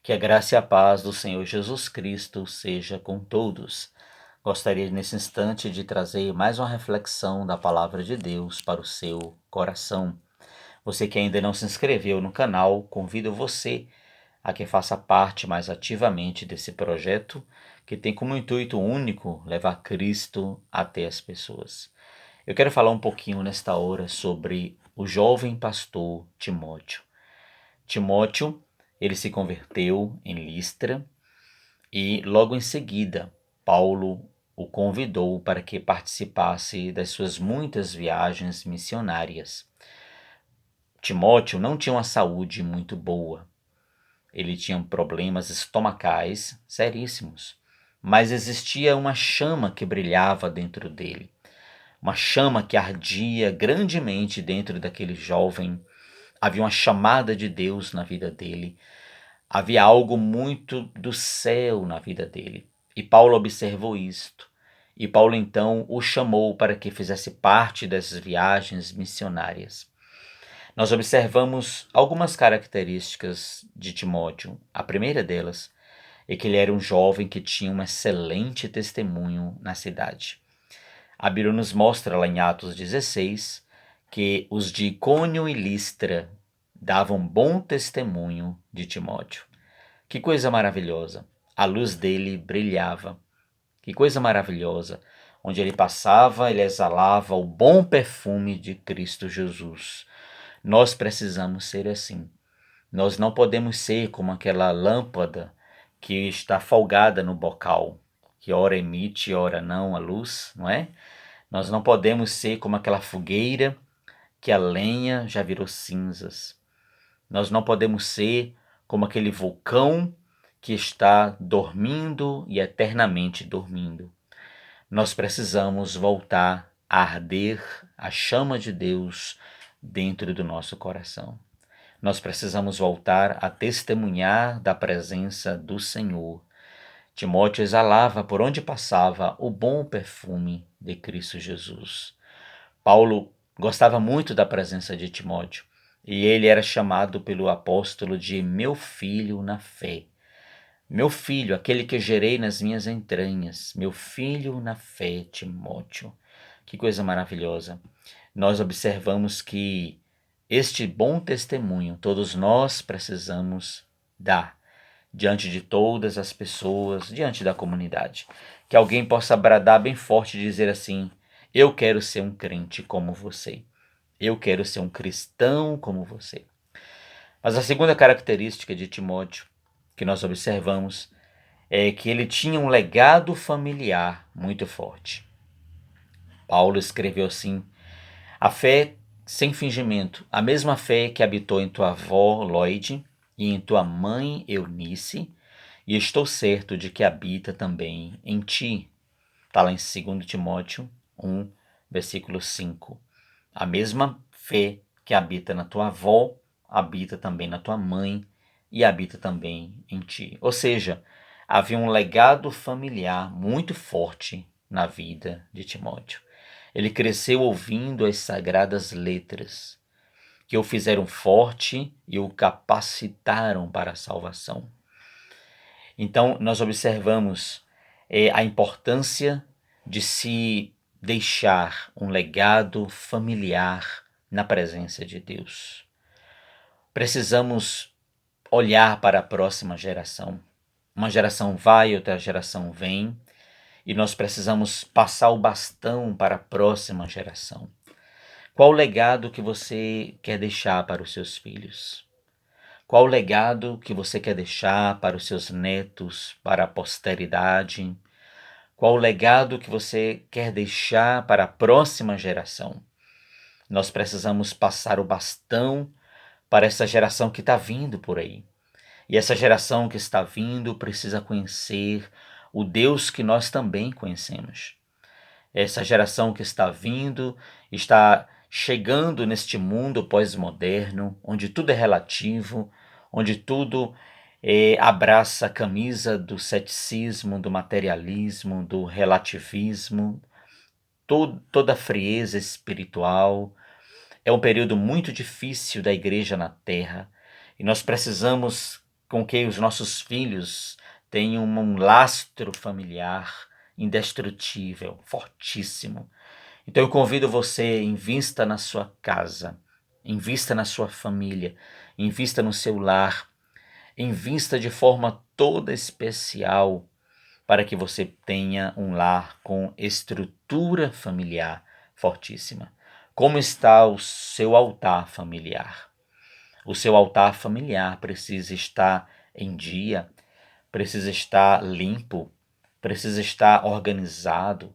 Que a graça e a paz do Senhor Jesus Cristo seja com todos. Gostaria nesse instante de trazer mais uma reflexão da palavra de Deus para o seu coração. Você que ainda não se inscreveu no canal, convido você a que faça parte mais ativamente desse projeto que tem como intuito único levar Cristo até as pessoas. Eu quero falar um pouquinho nesta hora sobre o jovem pastor Timóteo. Timóteo, ele se converteu em Listra e logo em seguida Paulo o convidou para que participasse das suas muitas viagens missionárias. Timóteo não tinha uma saúde muito boa. Ele tinha problemas estomacais seríssimos, mas existia uma chama que brilhava dentro dele, uma chama que ardia grandemente dentro daquele jovem. Havia uma chamada de Deus na vida dele. Havia algo muito do céu na vida dele. E Paulo observou isto. E Paulo então o chamou para que fizesse parte dessas viagens missionárias. Nós observamos algumas características de Timóteo. A primeira delas é que ele era um jovem que tinha um excelente testemunho na cidade. A Bíblia nos mostra lá em Atos 16 que os de Icônio e Listra davam bom testemunho de Timóteo. Que coisa maravilhosa! A luz dele brilhava. Que coisa maravilhosa! Onde ele passava, ele exalava o bom perfume de Cristo Jesus. Nós precisamos ser assim. Nós não podemos ser como aquela lâmpada que está folgada no bocal, que ora emite, ora não a luz, não é? Nós não podemos ser como aquela fogueira que a lenha já virou cinzas. Nós não podemos ser como aquele vulcão que está dormindo e eternamente dormindo. Nós precisamos voltar a arder a chama de Deus dentro do nosso coração. Nós precisamos voltar a testemunhar da presença do Senhor. Timóteo exalava por onde passava o bom perfume de Cristo Jesus. Paulo gostava muito da presença de Timóteo e ele era chamado pelo apóstolo de meu filho na fé. Meu filho, aquele que gerei nas minhas entranhas, meu filho na fé, Timóteo. Que coisa maravilhosa. Nós observamos que este bom testemunho todos nós precisamos dar diante de todas as pessoas, diante da comunidade. Que alguém possa bradar bem forte e dizer assim: eu quero ser um crente como você. Eu quero ser um cristão como você. Mas a segunda característica de Timóteo que nós observamos é que ele tinha um legado familiar muito forte. Paulo escreveu assim: a fé sem fingimento, a mesma fé que habitou em tua avó Loide e em tua mãe Eunice, e estou certo de que habita também em ti. Está lá em 2 Timóteo 1, versículo 5. A mesma fé que habita na tua avó, habita também na tua mãe e habita também em ti. Ou seja, havia um legado familiar muito forte na vida de Timóteo. Ele cresceu ouvindo as sagradas letras, que o fizeram forte e o capacitaram para a salvação. Então, nós observamos a importância de se deixar um legado familiar na presença de Deus. Precisamos olhar para a próxima geração. Uma geração vai, outra geração vem, e nós precisamos passar o bastão para a próxima geração. Qual o legado que você quer deixar para os seus filhos? Qual o legado que você quer deixar para os seus netos, para a posteridade? Qual o legado que você quer deixar para a próxima geração? Nós precisamos passar o bastão para essa geração que está vindo por aí. E essa geração que está vindo precisa conhecer o Deus que nós também conhecemos. Essa geração que está vindo está chegando neste mundo pós-moderno, onde tudo é relativo, onde tudo abraça a camisa do ceticismo, do materialismo, do relativismo, toda a frieza espiritual. É um período muito difícil da igreja na terra e nós precisamos com que os nossos filhos tenham um lastro familiar indestrutível, fortíssimo. Então eu convido você, invista na sua casa, invista na sua família, invista no seu lar, invista de forma toda especial para que você tenha um lar com estrutura familiar fortíssima. Como está o seu altar familiar? O seu altar familiar precisa estar em dia, precisa estar limpo, precisa estar organizado.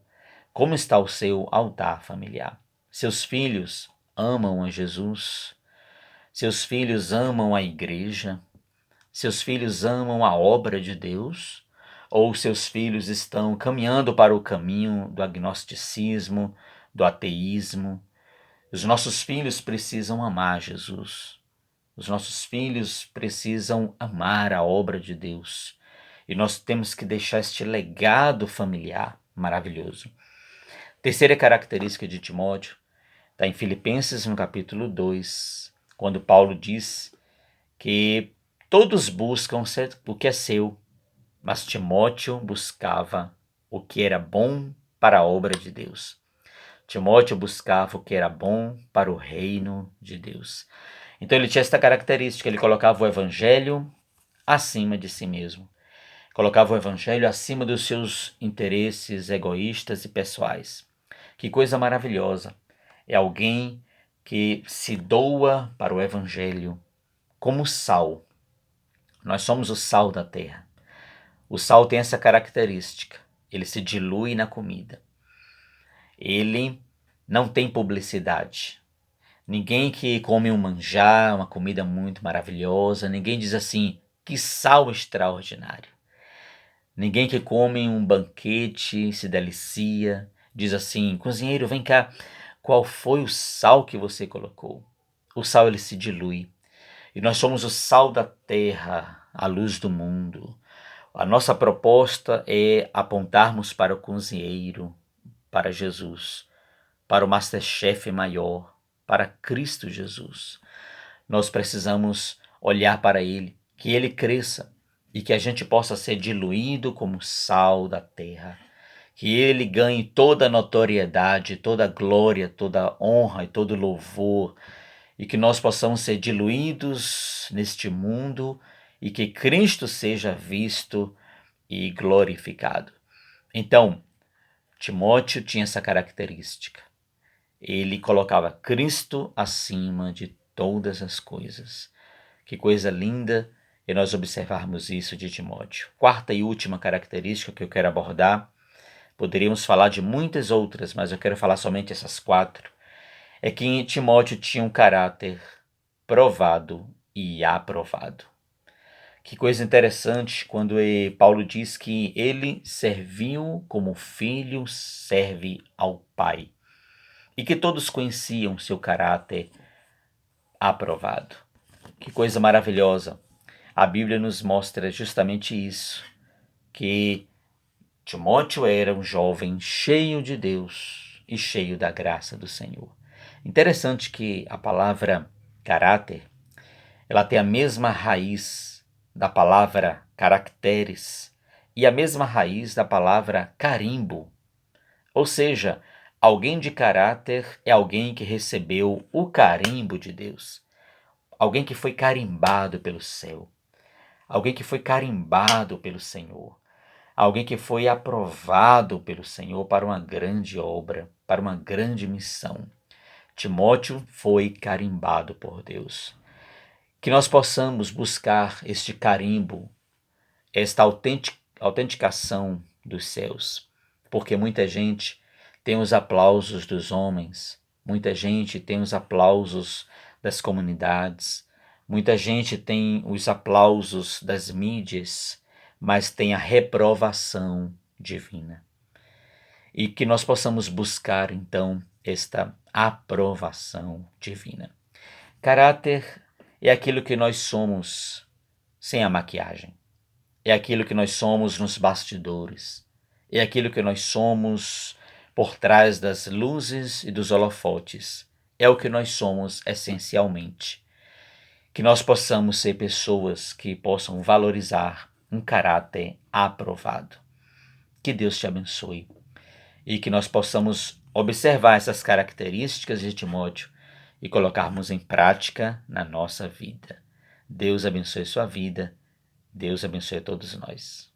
Como está o seu altar familiar? Seus filhos amam a Jesus? Seus filhos amam a igreja? Seus filhos amam a obra de Deus? Ou seus filhos estão caminhando para o caminho do agnosticismo, do ateísmo? Os nossos filhos precisam amar Jesus. Os nossos filhos precisam amar a obra de Deus. E nós temos que deixar este legado familiar maravilhoso. Terceira característica de Timóteo está em Filipenses, no capítulo 2, quando Paulo diz que todos buscam o que é seu, mas Timóteo buscava o que era bom para a obra de Deus. Timóteo buscava o que era bom para o reino de Deus. Então ele tinha esta característica, ele colocava o evangelho acima de si mesmo. Colocava o evangelho acima dos seus interesses egoístas e pessoais. Que coisa maravilhosa! É alguém que se doa para o evangelho como sal. Nós somos o sal da terra. O sal tem essa característica, ele se dilui na comida. Ele não tem publicidade. Ninguém que come um manjar, uma comida muito maravilhosa, ninguém diz assim, que sal extraordinário. Ninguém que come um banquete, se delicia, diz assim, cozinheiro, vem cá, qual foi o sal que você colocou? O sal ele se dilui. E nós somos o sal da terra, a luz do mundo. A nossa proposta é apontarmos para o cozinheiro, para Jesus, para o Masterchef maior, para Cristo Jesus. Nós precisamos olhar para Ele, que Ele cresça e que a gente possa ser diluído como sal da terra. Que Ele ganhe toda a notoriedade, toda a glória, toda a honra e todo o louvor. E que nós possamos ser diluídos neste mundo e que Cristo seja visto e glorificado. Então, Timóteo tinha essa característica. Ele colocava Cristo acima de todas as coisas. Que coisa linda e nós observarmos isso de Timóteo. Quarta e última característica que eu quero abordar, poderíamos falar de muitas outras, mas eu quero falar somente essas quatro, é que Timóteo tinha um caráter provado e aprovado. Que coisa interessante quando Paulo diz que ele serviu como filho serve ao Pai e que todos conheciam seu caráter aprovado. Que coisa maravilhosa! A Bíblia nos mostra justamente isso, que Timóteo era um jovem cheio de Deus e cheio da graça do Senhor. Interessante que a palavra caráter, ela tem a mesma raiz da palavra caracteres e a mesma raiz da palavra carimbo. Ou seja, alguém de caráter é alguém que recebeu o carimbo de Deus. Alguém que foi carimbado pelo céu. Alguém que foi carimbado pelo Senhor. Alguém que foi aprovado pelo Senhor para uma grande obra, para uma grande missão. Timóteo foi carimbado por Deus. Que nós possamos buscar este carimbo, esta autenticação dos céus, porque muita gente tem os aplausos dos homens, muita gente tem os aplausos das comunidades, muita gente tem os aplausos das mídias, mas tem a reprovação divina. E que nós possamos buscar, então, esta aprovação divina. Caráter é aquilo que nós somos sem a maquiagem. É aquilo que nós somos nos bastidores. É aquilo que nós somos por trás das luzes e dos holofotes. É o que nós somos essencialmente. Que nós possamos ser pessoas que possam valorizar um caráter aprovado. Que Deus te abençoe e que nós possamos observar essas características de Timóteo e colocarmos em prática na nossa vida. Deus abençoe sua vida. Deus abençoe a todos nós.